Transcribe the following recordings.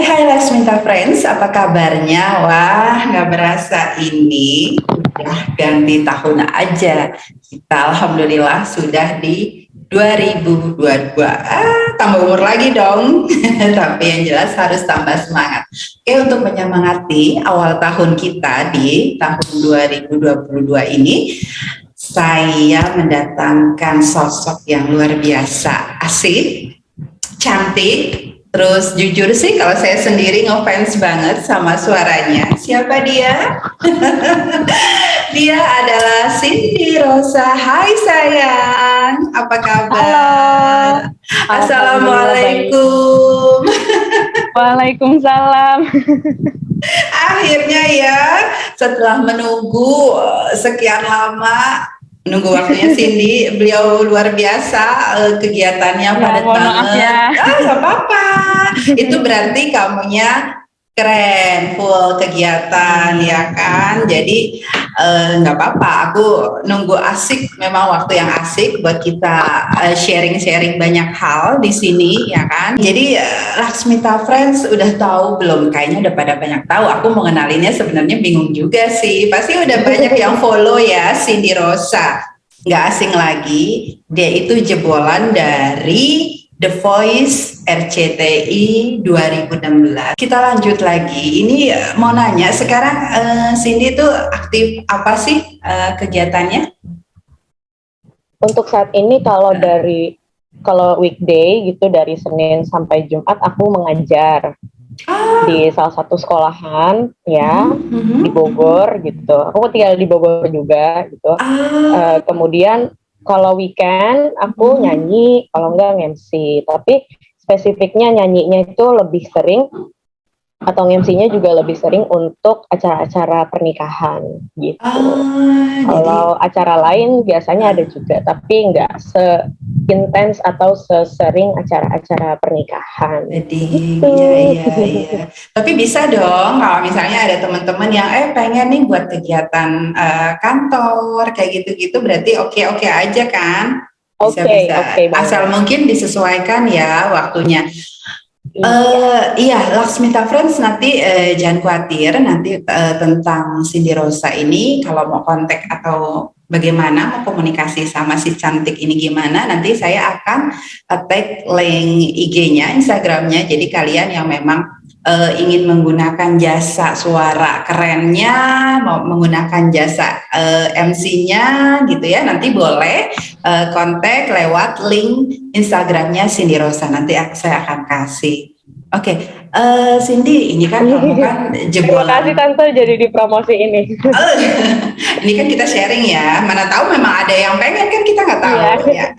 Hai Lasminta Friends, apa kabarnya? Wah, nggak berasa ini udah ganti tahun aja. Kita Alhamdulillah sudah di 2022. Tambah umur lagi dong. Tapi yang jelas harus tambah semangat. Oke, untuk menyemangati awal tahun kita di tahun 2022 ini, saya mendatangkan sosok yang luar biasa, asik, cantik. Terus jujur sih kalau saya sendiri ngefans banget sama suaranya. Siapa dia? Dia adalah Cindy Rosa. Hai sayang, apa Halo, kabar? alhamdulillah baik. Assalamualaikum. Waalaikumsalam. Akhirnya ya, setelah menunggu sekian lama, menunggu waktunya Cindy, beliau luar biasa, kegiatannya Ya, padat mohon maaf banget. ya. Nggak apa-apa. Itu berarti kamunya keren, full kegiatan ya kan. Jadi nggak apa-apa. Aku nunggu asik, memang waktu yang asik buat kita sharing-sharing banyak hal di sini ya kan. Jadi Laksmita Friends udah tahu belum? Kayaknya udah pada banyak tahu. Aku mau ngenalinnya sebenarnya bingung juga sih. Pasti udah banyak yang follow ya Cindy Rosa. Nggak asing lagi, dia itu jebolan dari The Voice RCTI 2016. Kita lanjut lagi. Ini mau nanya, sekarang Cindy tuh aktif apa sih kegiatannya? Untuk saat ini kalau weekday gitu dari Senin sampai Jumat aku mengajar di salah satu sekolahan ya di Bogor gitu. Aku tinggal di Bogor juga gitu. Kemudian kalau weekend aku nyanyi, kalau enggak nge-MC. Tapi spesifiknya nyanyinya itu lebih sering atau nge-MC-nya juga lebih sering untuk acara-acara pernikahan gitu. Kalau acara lain biasanya ada juga, tapi nggak seintens atau sesering acara-acara pernikahan. Jadi gitu. iya. Tapi bisa dong kalau misalnya ada teman-teman yang pengen nih buat kegiatan kantor kayak gitu-gitu, berarti oke aja kan? Bisa. Oke, Asal mungkin disesuaikan ya waktunya. Iya, Laksmita Friends nanti jangan khawatir nanti tentang Cindy Rosa ini kalau mau kontak atau bagaimana mau komunikasi sama si cantik ini gimana, nanti saya akan tag link IG-nya, Instagram-nya. Jadi kalian yang memang ingin menggunakan jasa suara kerennya, mau menggunakan jasa MC-nya gitu ya, nanti boleh kontak lewat link Instagramnya Cindy Rosa, nanti saya akan kasih. Oke, Cindy, ini kan kamu kan jebolan. Terima kasih Tante jadi di promosi ini. Ini kan kita sharing ya, mana tahu memang ada yang pengen kan, kita nggak tahu ya.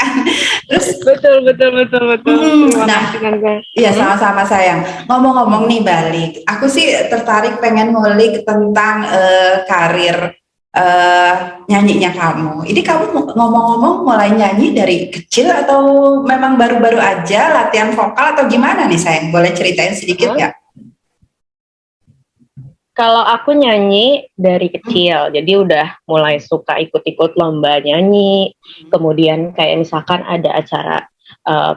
Terus betul. Terima kasih Tante. Iya, sama-sama sayang. Ngomong-ngomong nih balik, aku sih tertarik pengen ngulik tentang karir nyanyinya kamu. Ini kamu ngomong-ngomong mulai nyanyi dari kecil atau memang baru-baru aja latihan vokal atau gimana nih sayang? Boleh ceritain sedikit nggak? Kalau aku nyanyi dari kecil, jadi udah mulai suka ikut-ikut lomba nyanyi. Kemudian kayak misalkan ada acara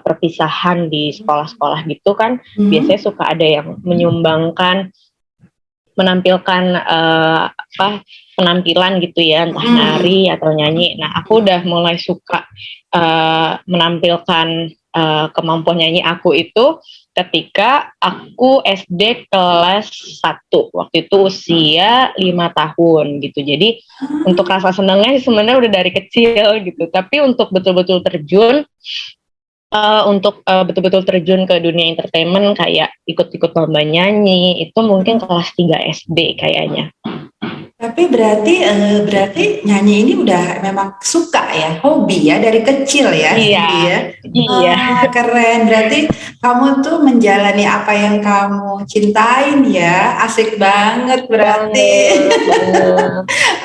perpisahan di sekolah-sekolah gitu kan, biasanya suka ada yang menampilkan penampilan gitu ya, entah nari atau nyanyi. Nah, aku udah mulai suka menampilkan kemampuan nyanyi aku itu ketika aku SD kelas 1. Waktu itu usia 5 tahun gitu. Jadi untuk rasa senangnya sebenarnya udah dari kecil gitu. Tapi untuk betul-betul terjun betul-betul terjun ke dunia entertainment kayak ikut-ikut lomba nyanyi itu mungkin kelas 3 SD kayaknya. Tapi berarti nyanyi ini udah memang suka ya, hobi ya dari kecil ya. Iya. Keren. Berarti kamu tuh menjalani apa yang kamu cintain ya, asik banget berarti.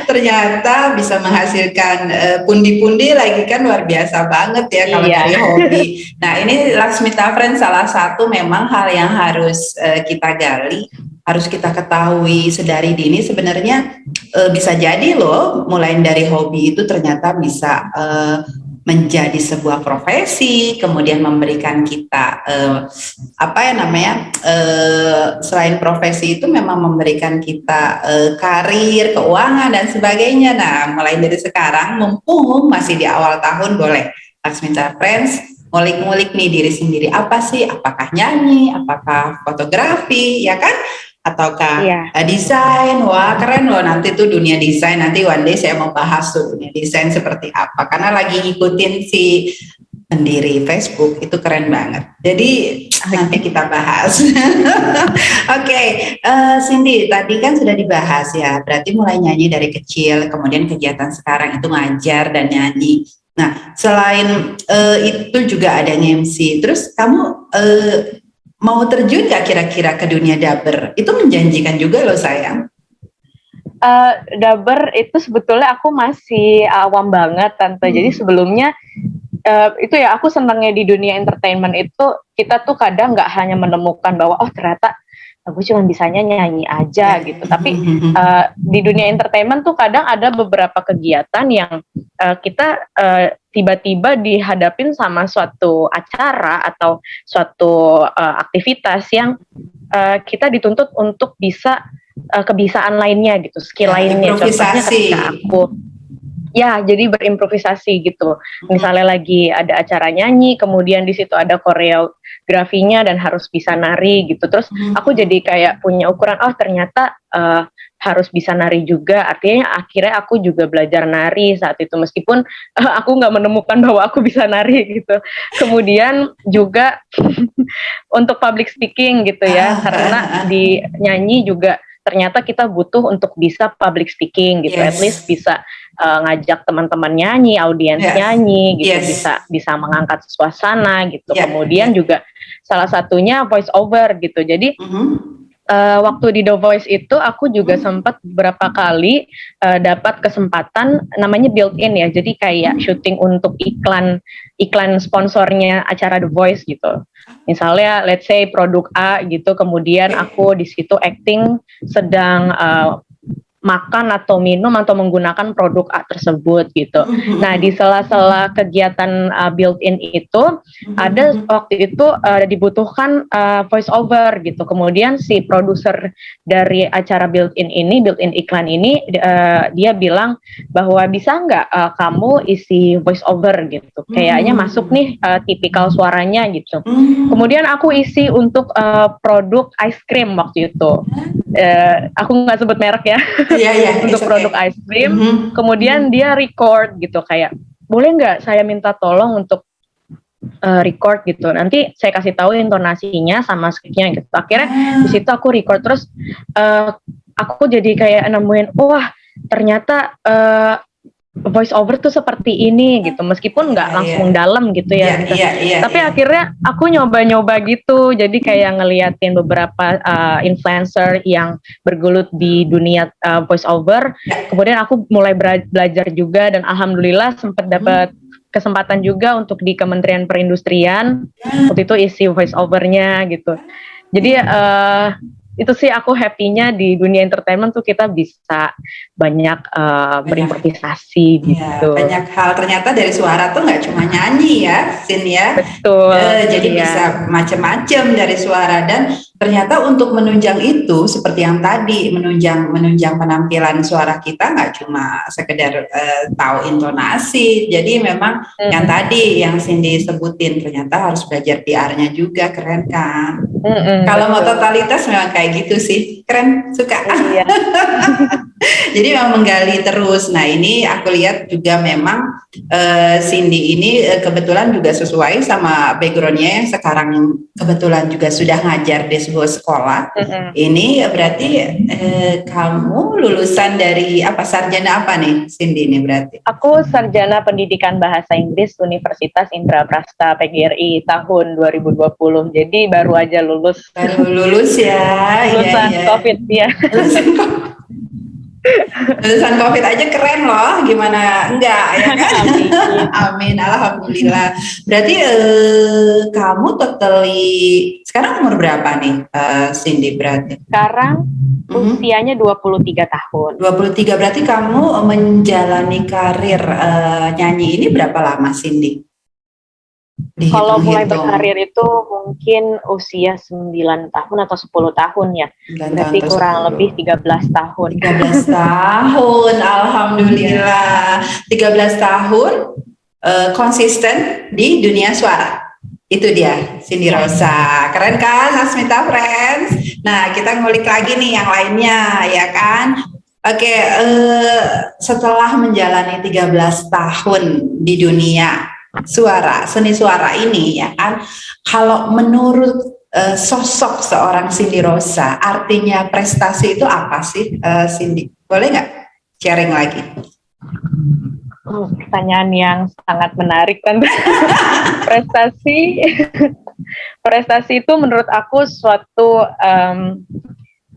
Ternyata bisa menghasilkan pundi-pundi lagi kan, luar biasa banget ya kalau dari hobi. Nah, ini Laksmita Friends salah satu memang hal yang harus kita gali, harus kita ketahui sedari dini. Sebenarnya bisa jadi loh mulai dari hobi itu ternyata bisa menjadi sebuah profesi, kemudian memberikan kita selain profesi itu memang memberikan kita karir, keuangan dan sebagainya. Nah, mulai dari sekarang, mumpung masih di awal tahun, boleh Laksmita Friends ngulik-ngulik nih diri sendiri, apa sih? Apakah nyanyi, apakah fotografi, ya kan? Ataukah desain? Wah, keren loh, nanti tuh dunia desain, nanti one day saya mau bahas tuh dunia desain seperti apa, karena lagi ngikutin si pendiri Facebook, itu keren banget, jadi nanti kita bahas. Oke, Cindy, tadi kan sudah dibahas ya, berarti mulai nyanyi dari kecil, kemudian kegiatan sekarang itu ngajar dan nyanyi. Nah, selain itu juga ada MC, terus kamu mau terjun gak kira-kira ke dunia dubber? Itu menjanjikan juga loh sayang. Dubber itu sebetulnya aku masih awam banget Tante. Jadi sebelumnya itu ya, aku senangnya di dunia entertainment itu kita tuh kadang nggak hanya menemukan bahwa oh ternyata aku cuma bisanya nyanyi aja gitu. Tapi di dunia entertainment tuh kadang ada beberapa kegiatan yang kita tiba-tiba dihadapin sama suatu acara atau suatu aktivitas yang kita dituntut untuk bisa kebiasaan lainnya gitu, skill lainnya. Contohnya ketika aku jadi berimprovisasi gitu. Misalnya lagi ada acara nyanyi, kemudian di situ ada koreografinya dan harus bisa nari gitu. Terus aku jadi kayak punya ukuran, oh ternyata harus bisa nari juga. Artinya akhirnya aku juga belajar nari saat itu, meskipun aku nggak menemukan bahwa aku bisa nari gitu. Kemudian juga untuk public speaking gitu ya, karena di nyanyi juga ternyata kita butuh untuk bisa public speaking gitu, at least bisa ngajak teman-teman nyanyi, audiens nyanyi gitu, bisa mengangkat suasana gitu. Kemudian juga salah satunya voice over gitu. Jadi waktu di The Voice itu aku juga sempat beberapa kali dapat kesempatan namanya built-in ya. Jadi kayak syuting untuk iklan sponsornya acara The Voice gitu. Misalnya let's say produk A gitu, kemudian aku di situ acting sedang makan atau minum atau menggunakan produk A tersebut gitu. Nah, di sela-sela kegiatan built-in itu ada waktu itu dibutuhkan voice over gitu. Kemudian si produser dari acara built-in iklan ini dia bilang bahwa bisa nggak kamu isi voice over gitu. Kayaknya masuk nih tipikal suaranya gitu. Kemudian aku isi untuk produk ice cream waktu itu. Aku nggak sebut merek ya. Untuk produk ice cream, kemudian dia record gitu, kayak boleh nggak saya minta tolong untuk record gitu, nanti saya kasih tahu intonasinya sama skripnya gitu. Akhirnya di situ aku record, terus aku jadi kayak nemuin, wah ternyata voice over tuh seperti ini gitu, meskipun nggak langsung dalam gitu ya. Tapi akhirnya aku nyoba-nyoba gitu, jadi kayak ngeliatin beberapa influencer yang bergelut di dunia voice over. Kemudian aku mulai belajar juga, dan alhamdulillah sempat dapat kesempatan juga untuk di Kementerian Perindustrian waktu itu isi voice overnya gitu. Jadi itu sih aku happy-nya di dunia entertainment tuh kita bisa banyak berimprovisasi gitu. Banyak hal, ternyata dari suara tuh nggak cuma nyanyi ya, Sin ya. Betul. Jadi bisa macam-macam dari suara, dan ternyata untuk menunjang itu seperti yang tadi, menunjang penampilan suara kita nggak cuma sekedar tahu intonasi. Jadi memang yang tadi yang Cindy sebutin, ternyata harus belajar PR-nya juga, keren kan? Kalau mau totalitas memang kayak gitu sih, keren, suka. Jadi memang menggali terus. Nah ini aku lihat juga memang Cindy ini kebetulan juga sesuai sama backgroundnya yang sekarang kebetulan juga sudah ngajar di sebuah sekolah. Ini berarti kamu lulusan dari apa, sarjana apa nih Cindy ini berarti? Aku sarjana pendidikan bahasa Inggris Universitas Indraprasta PGRI tahun 2020. Jadi baru aja lulus. Baru lulus ya. Lulusan COVID ya. Lulusan COVID aja keren loh, gimana enggak ya kan? Amin. Amin, alhamdulillah. Berarti kamu totally sekarang umur berapa nih, Cindy berarti? Sekarang usianya 23 tahun. 23 berarti kamu menjalani karir nyanyi ini berapa lama, Cindy? Kalau mulai berkarir itu mungkin usia 9 tahun atau 10 tahun ya. Berarti kurang lebih 13 tahun. 13 tahun, alhamdulillah. 13 tahun konsisten di dunia suara. Itu dia, Cindy Rosa. Keren kan, Asmita Friends? Nah, kita ngulik lagi nih yang lainnya, ya kan? Oke, setelah menjalani 13 tahun di dunia suara, seni suara ini, ya kan? Kalau menurut sosok seorang Cindy Rosa, artinya prestasi itu apa sih, Cindy? Boleh nggak sharing lagi? Pertanyaan yang sangat menarik kan. Prestasi itu menurut aku suatu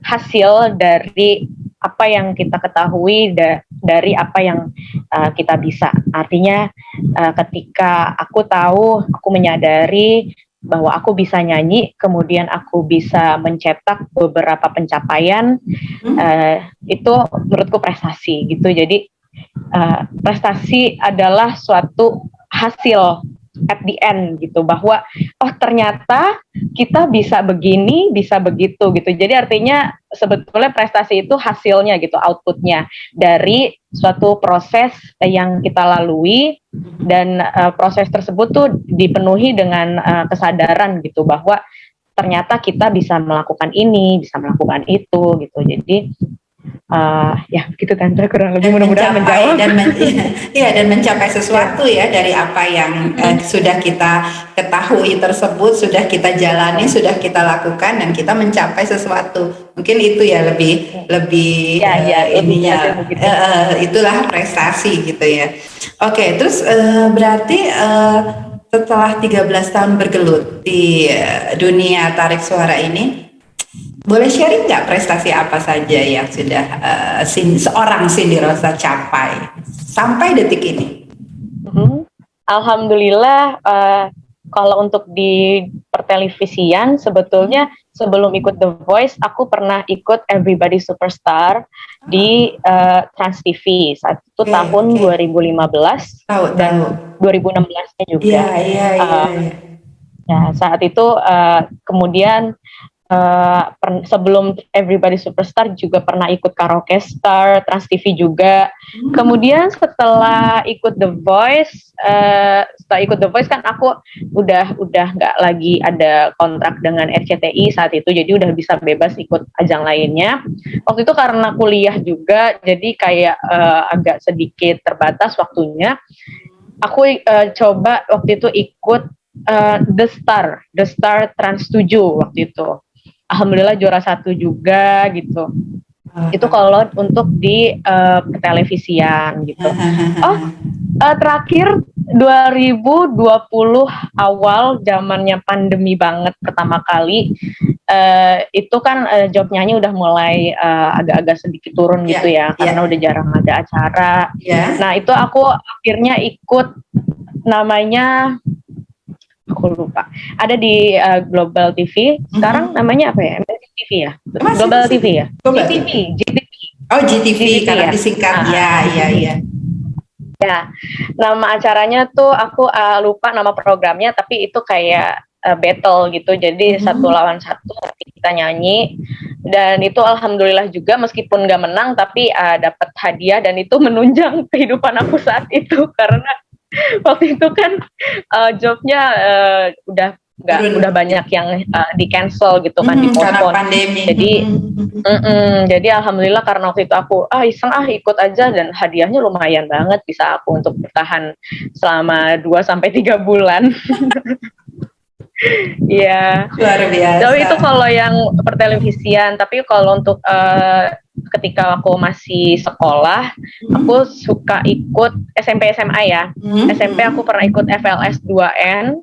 hasil dari apa yang kita ketahui dari apa yang kita bisa. Artinya ketika aku tahu, aku menyadari bahwa aku bisa nyanyi, kemudian aku bisa mencetak beberapa pencapaian, itu menurutku prestasi gitu. Jadi prestasi adalah suatu hasil at the end gitu, bahwa oh ternyata kita bisa begini, bisa begitu gitu. Jadi artinya sebetulnya prestasi itu hasilnya gitu, outputnya dari suatu proses yang kita lalui, dan proses tersebut tuh dipenuhi dengan kesadaran gitu, bahwa ternyata kita bisa melakukan ini, bisa melakukan itu gitu. Jadi ya gitu Tante, kurang lebih mudah-mudahan menjawab dan mencapai sesuatu ya dari apa yang sudah kita ketahui tersebut, sudah kita jalani, sudah kita lakukan, dan kita mencapai sesuatu. Mungkin itu ya lebih ininya, itulah prestasi gitu ya. Oke, terus berarti setelah 13 tahun bergelut di dunia tarik suara ini, boleh sharing nggak prestasi apa saja yang sudah seorang Cindy Rosa capai sampai detik ini? Alhamdulillah, kalau untuk di pertelevisian sebetulnya sebelum ikut The Voice, aku pernah ikut Everybody Superstar di Trans TV. Saat itu tahun 2015 dan 2016-nya juga. Ya, saat itu kemudian sebelum Everybody Superstar juga pernah ikut Karaoke Star, Trans TV juga. Kemudian setelah ikut The Voice, kan aku udah nggak lagi ada kontrak dengan RCTI saat itu, jadi udah bisa bebas ikut ajang lainnya. Waktu itu karena kuliah juga, jadi kayak agak sedikit terbatas waktunya. Aku coba waktu itu ikut The Star Trans 7 waktu itu. Alhamdulillah juara 1 juga gitu. Itu kalau untuk di televisian gitu. Terakhir 2020 awal, zamannya pandemi banget pertama kali, itu kan job nyanyi udah mulai agak-agak sedikit turun gitu ya, karena udah jarang ada acara. Nah itu aku akhirnya ikut, namanya aku lupa, ada di Global TV. Sekarang namanya apa ya? MTV ya? Global TV ya? GTV. Oh, GTV karena disingkat. Ya. Ya, nama acaranya tuh aku lupa nama programnya, tapi itu kayak battle gitu. Jadi 1 lawan 1 kita nyanyi, dan itu alhamdulillah juga meskipun gak menang tapi dapat hadiah, dan itu menunjang kehidupan aku saat itu karena waktu itu kan jobnya udah banyak yang di cancel gitu kan, dipospon. Jadi alhamdulillah karena waktu itu aku iseng ikut aja, dan hadiahnya lumayan banget, bisa aku untuk bertahan selama 2-3 bulan. Iya. Luar biasa. Jadi itu kalau yang pertelevisian. Tapi kalau untuk ketika aku masih sekolah, aku suka ikut SMP SMA ya. SMP aku pernah ikut FLS 2N.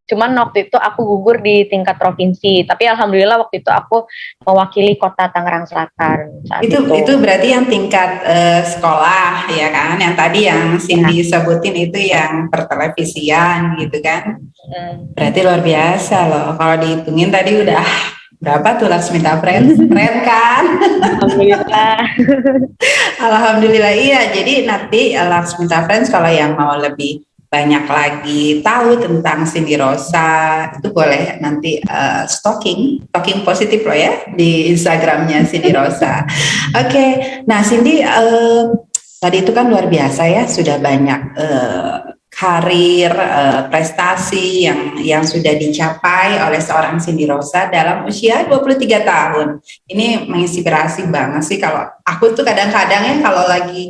Cuman waktu itu aku gugur di tingkat provinsi, tapi alhamdulillah waktu itu aku mewakili kota Tangerang Selatan saat Itu berarti yang tingkat sekolah ya kan? Yang tadi yang Cindy sebutin itu yang pertelevisian gitu kan? Berarti luar biasa loh. Kalau dihitungin tadi udah berapa tuh Laksmita Friends? Keren kan? Alhamdulillah. Alhamdulillah iya. Jadi nanti Laksmita Friends kalau yang mau lebih banyak lagi tahu tentang Cindy Rosa itu boleh nanti stalking positif loh ya di Instagramnya Cindy Rosa. Oke, nah Cindy tadi itu kan luar biasa ya, sudah banyak karir, prestasi yang sudah dicapai oleh seorang Cindy Rosa dalam usia 23 tahun. Ini menginspirasi banget sih. Kalau aku tuh kadang-kadang ya kalau lagi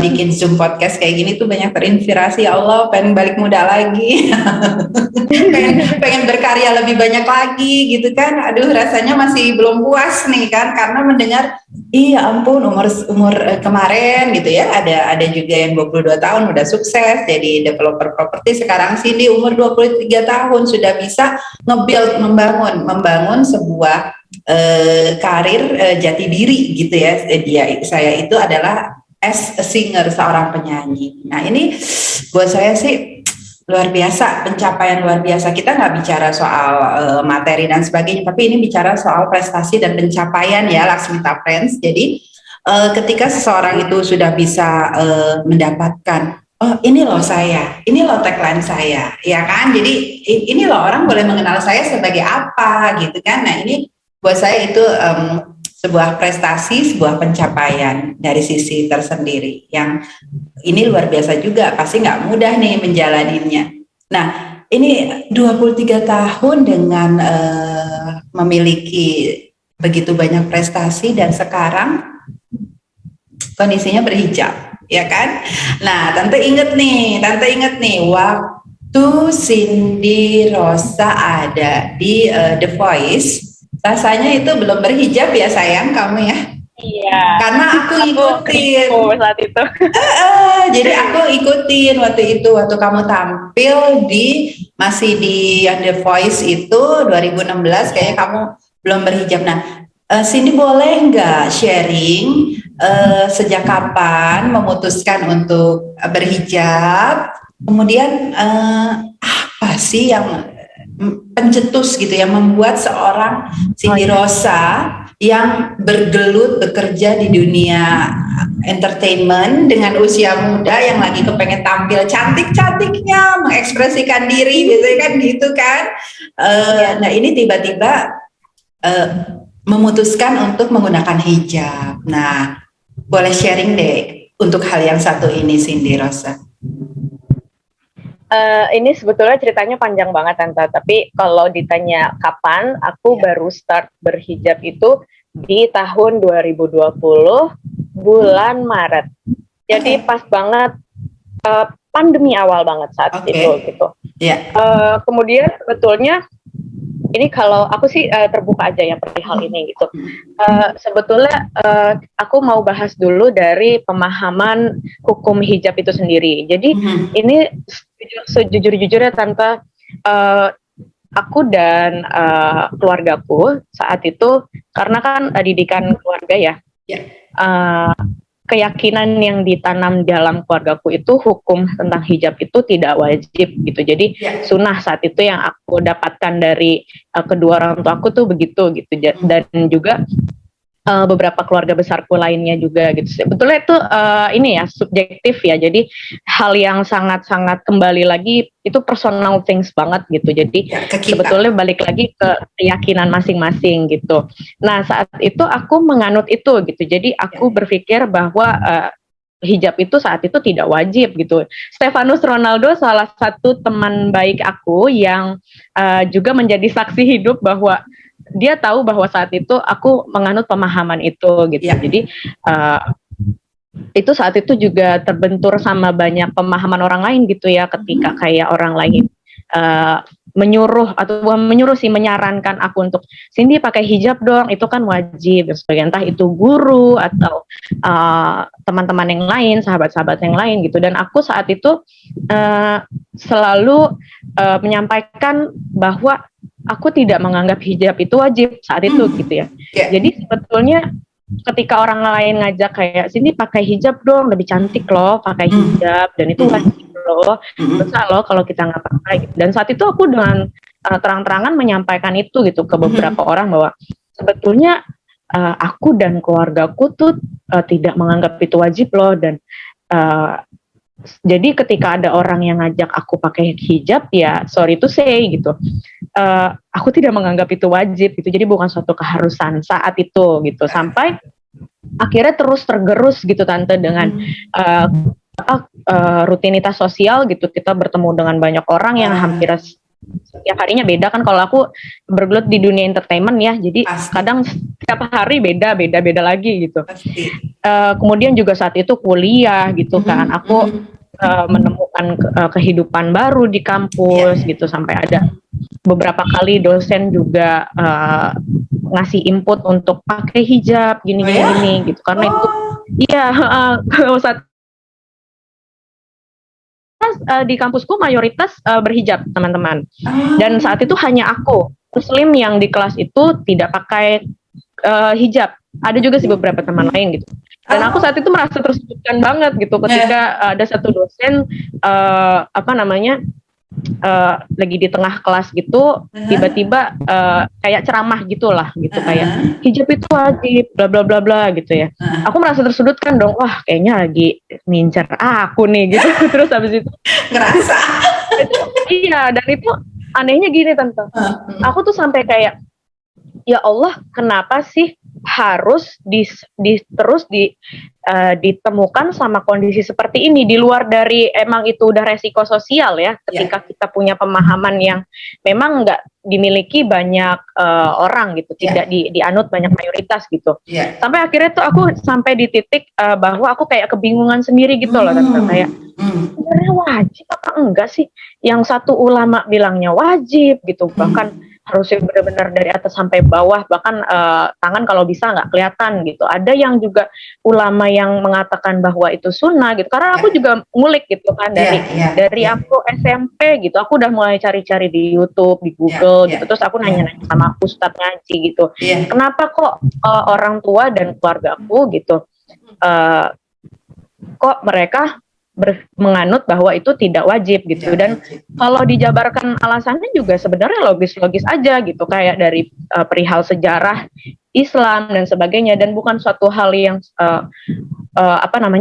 bikin Zoom podcast kayak gini tuh banyak terinspirasi, ya Allah pengen balik muda lagi. pengen berkarya lebih banyak lagi gitu kan. Aduh rasanya masih belum puas nih kan, karena mendengar iya ampun umur kemarin gitu ya, ada juga yang 22 tahun udah sukses jadi developer properti. Sekarang sih di umur 23 tahun sudah bisa nge-build, membangun sebuah karir jati diri gitu ya. Saya itu adalah as a singer, seorang penyanyi. Nah ini buat saya sih luar biasa, pencapaian luar biasa. Kita nggak bicara soal materi dan sebagainya, tapi ini bicara soal prestasi dan pencapaian ya Laksmita Friends. Jadi ketika seseorang itu sudah bisa mendapatkan, oh ini loh saya, ini loh tagline saya, ya kan? Jadi ini loh orang boleh mengenal saya sebagai apa gitu kan? Nah ini buat saya itu sebuah prestasi, sebuah pencapaian dari sisi tersendiri yang ini luar biasa juga, pasti nggak mudah nih menjalaninya. Nah, ini 23 tahun dengan memiliki begitu banyak prestasi dan sekarang kondisinya berhijab, ya kan? Nah, tante inget nih, waktu Cindy Rosa ada di The Voice, rasanya itu belum berhijab ya sayang kamu ya? Iya. Karena aku ikutin saat itu. Jadi aku ikutin waktu kamu tampil masih di The Voice itu 2016, kayaknya kamu belum berhijab. Nah, Cindy boleh nggak sharing sejak kapan memutuskan untuk berhijab? Kemudian apa sih yang pencetus gitu yang membuat seorang Cindy Rosa yang bergelut bekerja di dunia entertainment dengan usia muda yang lagi kepengen tampil cantik-cantiknya, mengekspresikan diri biasanya kan gitu kan. Nah ini tiba-tiba memutuskan untuk menggunakan hijab. Nah boleh sharing deh untuk hal yang satu ini Cindy Rosa. Ini sebetulnya ceritanya panjang banget Tante, tapi kalau ditanya kapan, aku baru start berhijab itu di tahun 2020 bulan Maret. Jadi pas banget pandemi awal banget saat itu gitu. Kemudian sebetulnya ini kalau aku sih terbuka aja ya perihal ini gitu. Sebetulnya aku mau bahas dulu dari pemahaman hukum hijab itu sendiri. Jadi ini sejujur-jujurnya Tante, aku dan keluargaku saat itu karena kan didikan keluarga ya. Keyakinan yang ditanam dalam keluargaku itu hukum tentang hijab itu tidak wajib gitu. Jadi sunnah saat itu yang aku dapatkan dari kedua orang tua aku tuh begitu gitu. Dan juga beberapa keluarga besarku lainnya juga gitu. Sebetulnya itu ini ya subjektif ya. Jadi hal yang sangat-sangat kembali lagi itu personal things banget gitu. Jadi sebetulnya balik lagi ke keyakinan masing-masing gitu. Nah saat itu aku menganut itu gitu. Jadi aku berpikir bahwa hijab itu saat itu tidak wajib gitu. Stefanus Ronaldo salah satu teman baik aku yang juga menjadi saksi hidup bahwa dia tahu bahwa saat itu aku menganut pemahaman itu gitu. Jadi itu saat itu juga terbentur sama banyak pemahaman orang lain gitu ya, ketika kayak orang lain menyuruh atau bukan menyuruh sih, menyarankan aku untuk Cindy pakai hijab dong, itu kan wajib dan sebagainya, entah itu guru atau teman-teman yang lain, sahabat-sahabat yang lain gitu. Dan aku saat itu selalu menyampaikan bahwa aku tidak menganggap hijab itu wajib saat itu gitu ya. Jadi sebetulnya ketika orang lain ngajak kayak Cindy pakai hijab dong, lebih cantik loh pakai hijab dan itu wajib loh, dosa loh kalau kita nggak pakai gitu. Dan saat itu aku dengan terang-terangan menyampaikan itu gitu ke beberapa orang bahwa sebetulnya aku dan keluargaku tuh tidak menganggap itu wajib loh. Dan jadi ketika ada orang yang ngajak aku pakai hijab, ya sorry to say gitu, aku tidak menganggap itu wajib gitu. Jadi bukan suatu keharusan saat itu gitu. Sampai akhirnya terus tergerus gitu tante dengan rutinitas sosial gitu. Kita bertemu dengan banyak orang yang hampir setiap harinya beda kan. Kalau aku bergelut di dunia entertainment ya, jadi kadang setiap hari beda lagi gitu. Kemudian juga saat itu kuliah gitu kan, aku menemukan kehidupan baru di kampus gitu, sampai ada beberapa kali dosen juga ngasih input untuk pakai hijab gini gitu, karena itu saat di kampusku mayoritas berhijab teman-teman, dan saat itu hanya aku muslim yang di kelas itu tidak pakai hijab. Ada juga sih beberapa teman lain gitu. Dan aku saat itu merasa tersudutkan banget gitu ketika ada satu dosen lagi di tengah kelas gitu, tiba-tiba kayak ceramah gitulah gitu, kayak hijab itu wajib bla bla bla bla gitu ya. Aku merasa tersudutkan dong, wah kayaknya lagi ngincer aku nih gitu. Terus habis itu ngerasa iya, dan itu anehnya gini tante, aku tuh sampai kayak, ya Allah, kenapa sih harus terus ditemukan sama kondisi seperti ini, di luar dari emang itu udah resiko sosial ya, ketika kita punya pemahaman yang memang nggak dimiliki banyak orang gitu, tidak dianut banyak mayoritas gitu. Sampai akhirnya tuh aku sampai di titik bahwa aku kayak kebingungan sendiri gitu loh tante, kayak sebenarnya wajib apa enggak sih? Yang satu ulama bilangnya wajib gitu, bahkan harusnya benar-benar dari atas sampai bawah, bahkan tangan kalau bisa nggak kelihatan gitu. Ada yang juga ulama yang mengatakan bahwa itu sunnah gitu. Karena aku juga ngulik gitu kan dari aku SMP gitu, aku udah mulai cari-cari di YouTube, di Google gitu. Terus aku nanya-nanya sama ustadz ngaji gitu. Kenapa kok orang tua dan keluarga aku gitu kok mereka menganut bahwa itu tidak wajib gitu. Dan kalau dijabarkan alasannya juga sebenarnya logis-logis aja gitu, kayak dari perihal sejarah Islam dan sebagainya, dan bukan suatu hal yang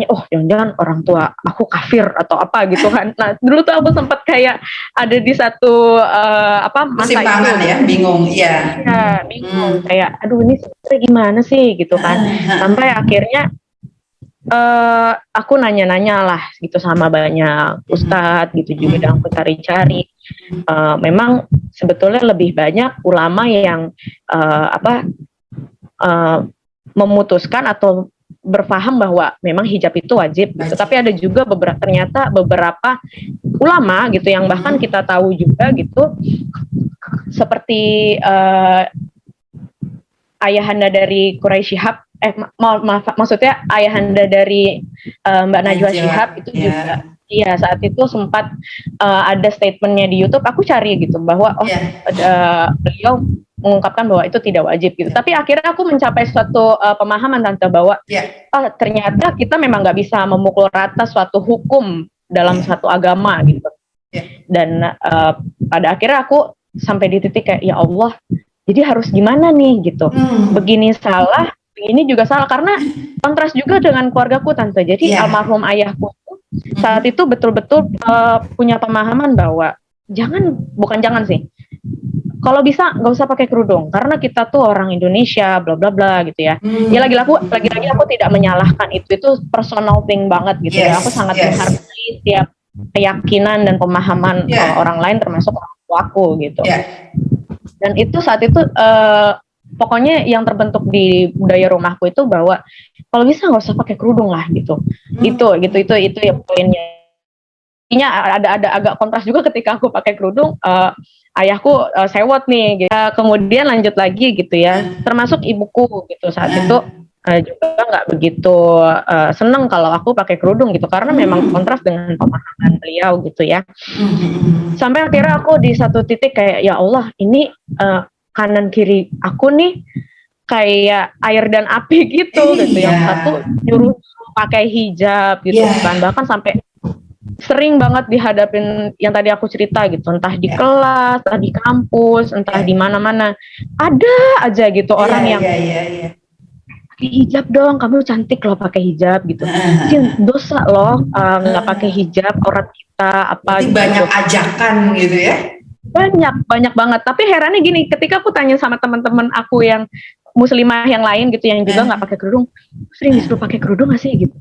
oh jangan-jangan orang tua aku kafir atau apa gitu kan. Nah dulu tuh aku sempat kayak ada di satu masa itu ya, bingung bingung kayak aduh ini sebenarnya gimana sih gitu kan. Sampai akhirnya aku nanya-nanya lah gitu sama banyak ustadz gitu juga, dan aku cari-cari memang sebetulnya lebih banyak ulama yang memutuskan atau berpaham bahwa memang hijab itu wajib gitu. Tapi ada juga ternyata beberapa ulama gitu yang bahkan kita tahu juga gitu, seperti ayahanda dari Quraisy Shihab, maksudnya ayahanda dari Mbak Najwa Shihab itu juga, iya saat itu sempat ada statementnya di YouTube, aku cari gitu bahwa beliau mengungkapkan bahwa itu tidak wajib gitu. Tapi akhirnya aku mencapai suatu pemahaman tante bahwa ternyata kita memang nggak bisa memukul rata suatu hukum dalam satu agama gitu. Dan pada akhirnya aku sampai di titik kayak, ya Allah, jadi harus gimana nih gitu. Begini salah, ini juga salah, karena kontras juga dengan keluargaku tante. Jadi almarhum ayahku saat itu betul-betul punya pemahaman bahwa bukan jangan sih, kalau bisa nggak usah pakai kerudung karena kita tuh orang Indonesia bla bla bla gitu ya. Ya lagi-lagi aku tidak menyalahkan itu personal thing banget gitu ya. Aku sangat menghargai setiap keyakinan dan pemahaman orang lain, termasuk orang tua aku gitu. Dan itu saat itu pokoknya yang terbentuk di budaya rumahku itu bahwa kalau bisa nggak usah pakai kerudung lah gitu. Itu ya poinnya. ada agak kontras juga ketika aku pakai kerudung. Ayahku sewot nih gitu. Kemudian lanjut lagi gitu ya, termasuk ibuku gitu saat itu juga nggak begitu seneng kalau aku pakai kerudung gitu, karena memang kontras dengan pemahaman beliau gitu ya. Sampai akhirnya aku di satu titik kayak, ya Allah, ini kanan kiri aku nih kayak air dan api gitu gitu. Yang satu nyuruh pakai hijab gitu kan, bahkan sampai sering banget dihadapin yang tadi aku cerita gitu, entah di kelas, entah di kampus, entah di mana-mana, ada aja gitu orang yang pakai hijab dong, kamu cantik loh pakai hijab gitu. Dosa loh nggak pakai hijab, aurat kita apa gitu. Banyak ajakan gitu ya. Banyak banget. Tapi herannya gini, ketika aku tanya sama teman-teman aku yang muslimah yang lain gitu, yang juga nggak pakai kerudung, sering disuruh pakai kerudung nggak sih gitu?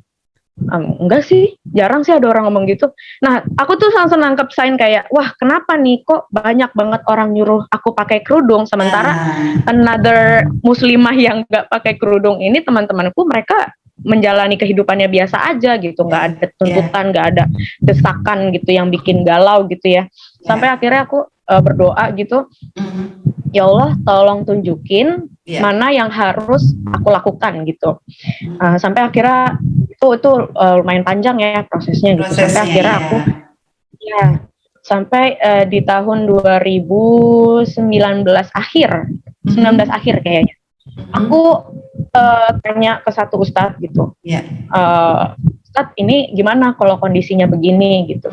Enggak sih, jarang sih ada orang ngomong gitu. Nah, aku tuh langsung nangkep sign kayak, wah kenapa nih kok banyak banget orang nyuruh aku pakai kerudung, sementara another muslimah yang nggak pakai kerudung ini, teman-temanku, mereka menjalani kehidupannya biasa aja gitu, nggak ada tuntutan, nggak ada desakan gitu yang bikin galau gitu ya. Sampai akhirnya aku berdoa gitu, ya Allah tolong tunjukin mana yang harus aku lakukan gitu. Sampai akhirnya itu lumayan panjang ya prosesnya gitu. Sampai akhirnya aku sampai di tahun 2019 akhir, 19 akhir kayaknya. Aku tanya ke satu ustadz gitu. Ustadz, ini gimana kalau kondisinya begini gitu.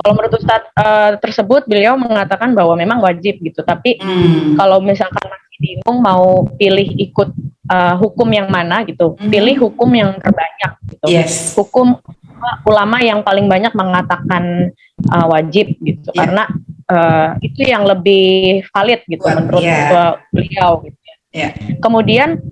Kalau menurut ustadz tersebut, beliau mengatakan bahwa memang wajib gitu. Tapi kalau misalkan masih bingung mau pilih ikut hukum yang mana gitu, pilih hukum yang terbanyak gitu. Hukum ulama yang paling banyak mengatakan wajib gitu, karena itu yang lebih valid gitu menurut beliau gitu. Kemudian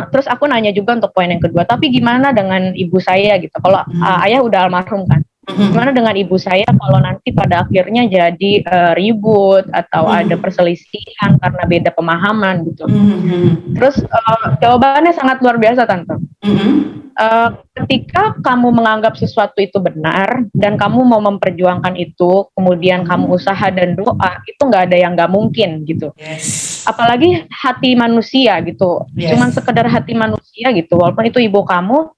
terus aku nanya juga untuk poin yang kedua, tapi gimana dengan ibu saya gitu? Kalau ayah udah almarhum kan, gimana dengan ibu saya kalau nanti pada akhirnya jadi ribut atau ada perselisihan karena beda pemahaman gitu? Terus jawabannya sangat luar biasa, Tante. Ketika kamu menganggap sesuatu itu benar dan kamu mau memperjuangkan itu, kemudian kamu usaha dan doa, itu nggak ada yang nggak mungkin gitu. Apalagi hati manusia gitu, cuman sekedar hati manusia gitu, walaupun itu ibu kamu,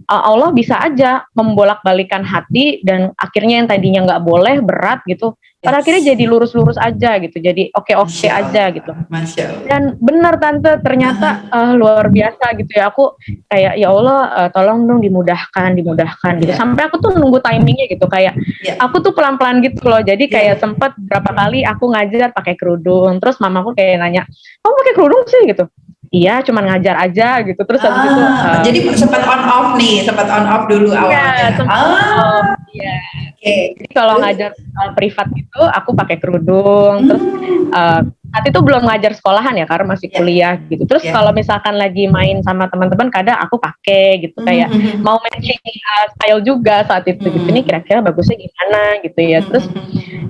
Allah bisa aja membolak-balikan hati, dan akhirnya yang tadinya nggak boleh, berat gitu, pada akhirnya jadi lurus-lurus aja gitu, jadi oke-oke aja gitu. Dan benar Tante, ternyata luar biasa gitu ya. Aku kayak, ya Allah tolong dong dimudahkan gitu. Sampai aku tuh nunggu timingnya gitu, kayak aku tuh pelan-pelan gitu loh. Jadi kayak sempat berapa kali aku ngajar pakai kerudung, terus mamaku kayak nanya, kamu pakai kerudung sih gitu? Iya, cuman ngajar aja gitu. Terus habis itu jadi sempat on off nih, sempat on off dulu awalnya. Jadi kalau ngajar privat itu aku pakai kerudung. Terus saat itu belum ngajar sekolahan ya, karena masih kuliah gitu. Terus kalau misalkan lagi main sama teman-teman, kadang aku pakai gitu, kayak mau matching style juga saat itu gitu. Ini kira-kira bagusnya gimana gitu ya. Terus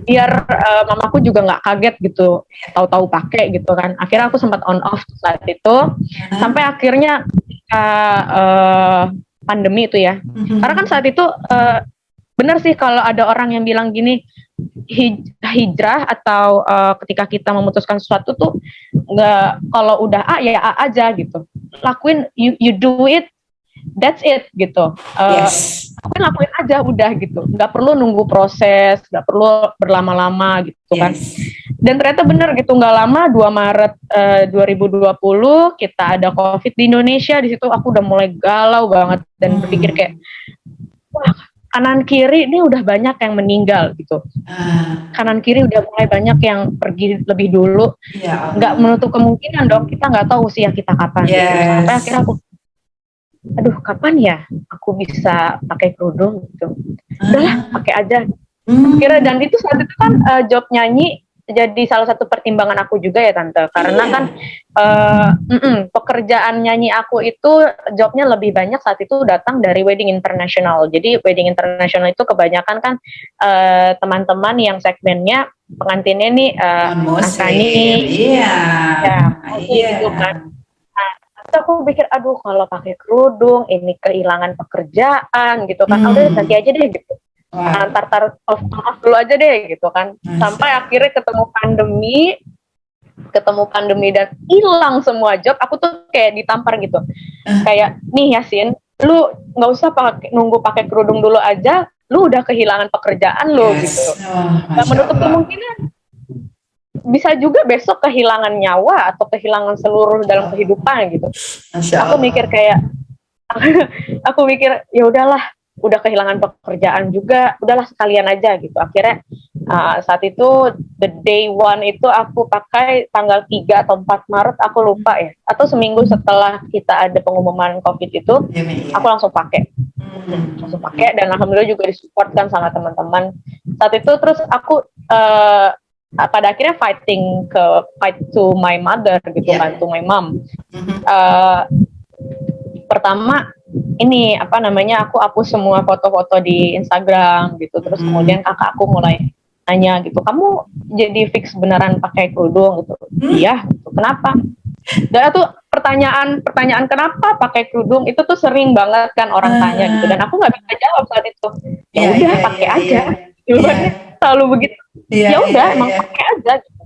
biar mamaku juga nggak kaget gitu, tahu-tahu pakai gitu kan. Akhirnya aku sempat on off saat itu, sampai akhirnya ketika pandemi itu ya. Karena kan saat itu benar sih kalau ada orang yang bilang gini, hijrah atau ketika kita memutuskan sesuatu tuh nggak, kalau udah A ya A aja gitu, lakuin, you do it, that's it gitu. Lakuin aja udah gitu, nggak perlu nunggu proses, nggak perlu berlama-lama gitu kan. Dan ternyata bener gitu, nggak lama 2 Maret 2020 kita ada COVID di Indonesia. Di situ aku udah mulai galau banget dan berpikir kayak, wah, kanan kiri ini udah banyak yang meninggal gitu. Kanan kiri udah mulai banyak yang pergi lebih dulu. Nggak menutup kemungkinan dong, kita nggak tahu usia kita kapan gitu. Sampai akhirnya aku, aduh kapan ya aku bisa pakai kerudung gitu. Udahlah, pakai aja. Kira, dan itu saat itu kan job nyanyi jadi salah satu pertimbangan aku juga ya Tante, karena kan pekerjaan nyanyi aku itu jobnya lebih banyak saat itu datang dari wedding international. Jadi wedding international itu kebanyakan kan teman-teman yang segmennya pengantinnya nih Asani, gitu kan. Terus aku pikir, aduh kalau pakai kerudung ini kehilangan pekerjaan gitu kan. Udah ganti aja deh gitu. Wah. Tar off dulu aja deh gitu kan. Sampai akhirnya ketemu pandemi dan hilang semua job. Aku tuh kayak ditampar gitu. Kayak nih Yasin, lu nggak usah nunggu pakai kerudung dulu aja, lu udah kehilangan pekerjaan lu gitu. Gak menutup kemungkinan bisa juga besok kehilangan nyawa atau kehilangan seluruh dalam kehidupan gitu. Aku mikir kayak aku mikir ya udahlah, udah kehilangan pekerjaan juga, udahlah sekalian aja gitu. Akhirnya saat itu the day one itu aku pakai tanggal 3 atau 4 Maret, aku lupa ya, atau seminggu setelah kita ada pengumuman COVID itu, aku langsung pakai dan alhamdulillah juga disupport kan sama teman-teman saat itu. Terus aku pada akhirnya fight to my mother gitu kan, to my mom. Pertama ini apa namanya, aku hapus semua foto-foto di Instagram gitu. Terus kemudian kakak aku mulai nanya gitu, kamu jadi fix beneran pakai kerudung gitu? Iya gitu. Kenapa? Dan itu pertanyaan kenapa pakai kerudung itu tuh sering banget kan orang tanya gitu, dan aku nggak bisa jawab saat itu. Ya udah pakai aja. Jawabannya selalu begitu. Ya udah emang pakai aja gitu.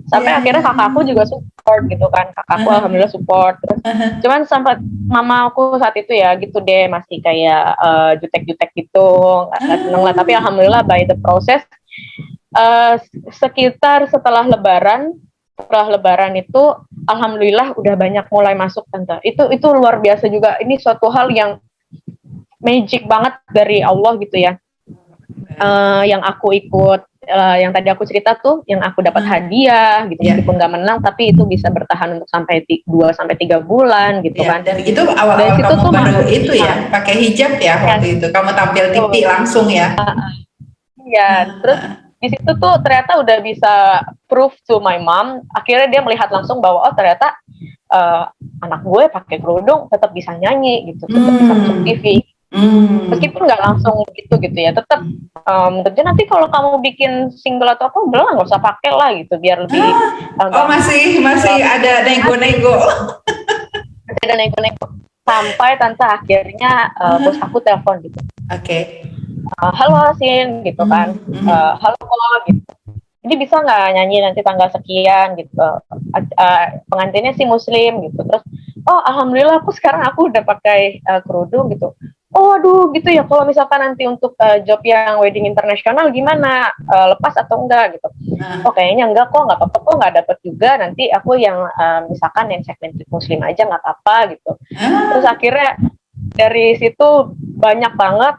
Sampai akhirnya kakakku juga support gitu kan, kakakku alhamdulillah support. Terus cuman sempat mama aku saat itu ya gitu deh, masih kayak jutek-jutek gitu, nggak seneng lah. Tapi alhamdulillah by the process, sekitar setelah lebaran itu alhamdulillah udah banyak mulai masuk tante. Itu luar biasa juga, ini suatu hal yang magic banget dari Allah gitu ya. Yang aku ikut, yang tadi aku cerita tuh, yang aku dapat hadiah gitu, meskipun nggak menang tapi itu bisa bertahan untuk sampai 2-3 bulan gitu kan. Dan itu awal-awal kamu tuh baru itu ya pakai hijab ya waktu itu kamu tampil TV langsung ya. Iya, terus di situ tuh ternyata udah bisa prove to my mom. Akhirnya dia melihat langsung bahwa oh ternyata anak gue pakai kerudung tetap bisa nyanyi gitu, tetap bisa masuk TV. Meskipun nggak langsung gitu ya, tetap tentunya nanti kalau kamu bikin single atau apa, belum nggak usah pakai lah gitu, biar lebih masih ada nego-nego. Ada nego-nego sampai tante akhirnya bos aku telepon gitu. Halo Sin gitu kan, halo gitu. Jadi bisa nggak nyanyi nanti tanggal sekian gitu. Pengantinnya sih muslim gitu. Terus oh alhamdulillah sekarang aku udah pakai kerudung gitu. Oh aduh gitu ya, kalau misalkan nanti untuk job yang wedding internasional gimana, lepas atau enggak gitu. Oh kayaknya enggak kok, nggak apa-apa kok, nggak dapet juga, nanti aku yang misalkan yang segmented muslim aja nggak apa-apa gitu. Terus akhirnya dari situ banyak banget,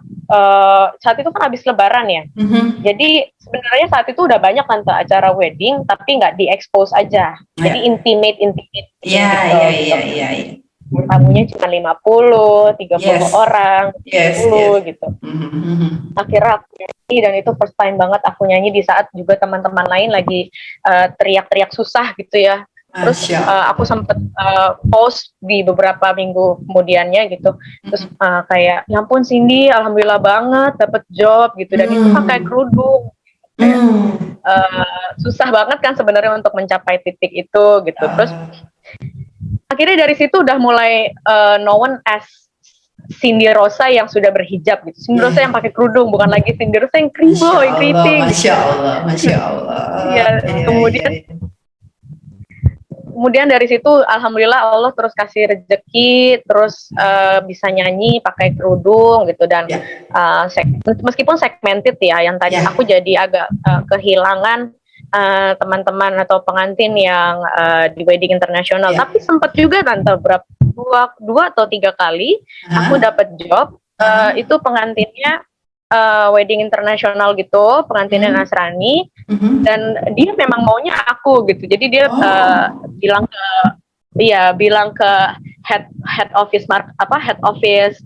saat itu kan habis lebaran ya. Jadi sebenarnya saat itu udah banyak tante acara wedding tapi nggak di-expose aja. Jadi intimate Iya. Tamunya cuma 50, 30 orang, 10 gitu. Akhirnya aku nyanyi, dan itu first time banget aku nyanyi di saat juga teman-teman lain lagi teriak-teriak susah gitu ya. Terus aku sempet post di beberapa minggu kemudiannya gitu. Terus kayak ya ampun Cindy, alhamdulillah banget dapet job gitu, dan itu pakai kerudung. Susah banget kan sebenarnya untuk mencapai titik itu gitu. Terus akhirnya dari situ udah mulai known as Cindy Rosa yang sudah berhijab gitu. Cindy Rosa yang pakai kerudung, bukan lagi Cindy Rosa yang kribo, yang keriting. Masya Allah. Ya, kemudian dari situ alhamdulillah Allah terus kasih rezeki, terus bisa nyanyi pakai kerudung gitu. Dan meskipun segmented ya, yang tadi aku jadi agak kehilangan teman-teman atau pengantin yang di wedding internasional, tapi sempat juga tante dua atau 3 kali aku dapat job, itu pengantinnya wedding internasional gitu, pengantinnya Nasrani, dan dia memang maunya aku gitu. Jadi dia bilang ke head office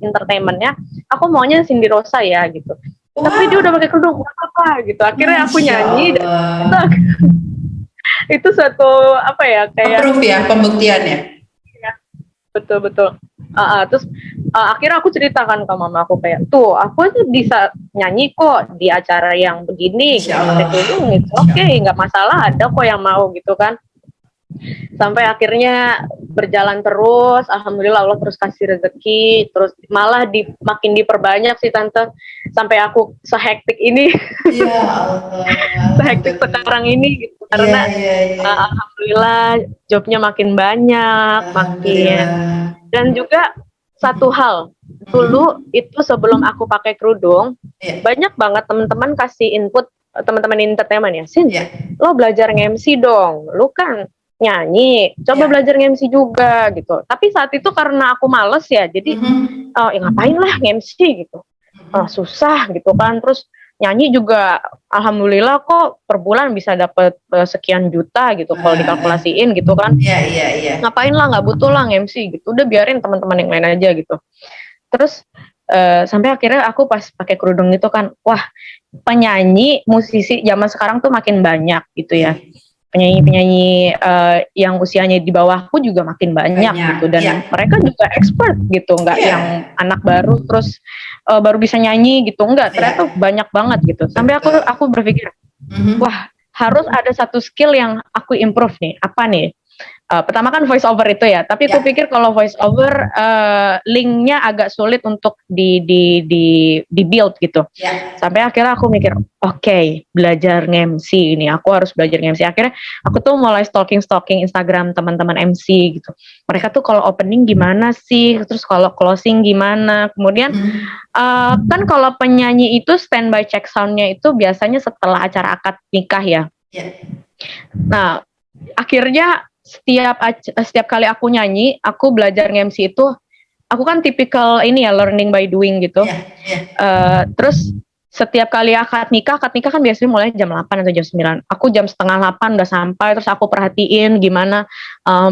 entertainmentnya, aku maunya Cindy Rosa ya gitu. Tapi dia udah pakai kerudung, apa gitu. Akhirnya aku nyanyi dan itu suatu apa ya, kayak proof ya, pembuktian ya. Betul. Terus akhirnya aku ceritakan ke mama aku kayak, tuh aku sih bisa nyanyi kok di acara yang begini, pakai kerudung gitu. Oke, nggak masalah, ada kok yang mau gitu kan. Sampai akhirnya berjalan terus, alhamdulillah Allah terus kasih rezeki, terus malah makin diperbanyak sih tante, sampai aku sehektik ini. Ya Allah, Sehektik alhamdulillah. sekarang ini gitu, Iya, karena iya, iya. alhamdulillah jobnya makin banyak, makin. Alhamdulillah. Dan juga satu hal, Mhm. dulu itu sebelum aku pakai kerudung, Iya, banyak banget teman-teman kasih input, teman-teman entertainment ya, Sin, iya, lo belajar nge-MC dong, lu kan nyanyi, coba iya. belajar nge-MC juga gitu. Tapi saat itu karena aku males ya, jadi Mhm. ya ngapain lah nge-MC gitu, Mhm. susah gitu kan. Terus nyanyi juga alhamdulillah kok per bulan bisa dapet sekian juta gitu kalau Eh, dikalkulasiin gitu kan. Iya, iya, iya. Ngapain lah, nggak butuh lah nge-MC gitu, udah biarin teman-teman yang lain aja gitu. Terus sampai akhirnya aku pas pakai kerudung itu kan, wah, penyanyi musisi zaman sekarang tuh makin banyak gitu ya, Iya. penyanyi-penyanyi yang usianya di bawahku juga makin banyak Banyak. gitu, Iya. dan mereka juga expert gitu, nggak Iya. yang anak baru terus baru bisa nyanyi gitu, nggak, ternyata Iya. banyak banget gitu. Sampai aku Betul. aku berpikir, Mhm. wah, harus ada satu skill yang aku improve nih, apa nih? Pertama kan voice over itu ya, tapi aku Ya. pikir kalau voice over linknya agak sulit untuk di build gitu. Ya. Sampai akhirnya aku mikir, oke, belajar nge-MC ini, aku harus belajar nge-MC. Akhirnya aku tuh mulai stalking Instagram teman-teman MC gitu. Mereka tuh kalau opening gimana sih, terus kalau closing gimana. Kemudian Mhm. kan kalau penyanyi itu standby check soundnya itu biasanya setelah acara akad nikah ya. Ya. Nah, akhirnya setiap kali aku nyanyi, aku belajar nge-MC itu, aku kan tipikal ini ya, learning by doing gitu. Ya. Ya. Terus setiap kali akad nikah kan biasanya mulai jam 8 atau jam 9. Aku jam setengah 8 udah sampai, terus aku perhatiin gimana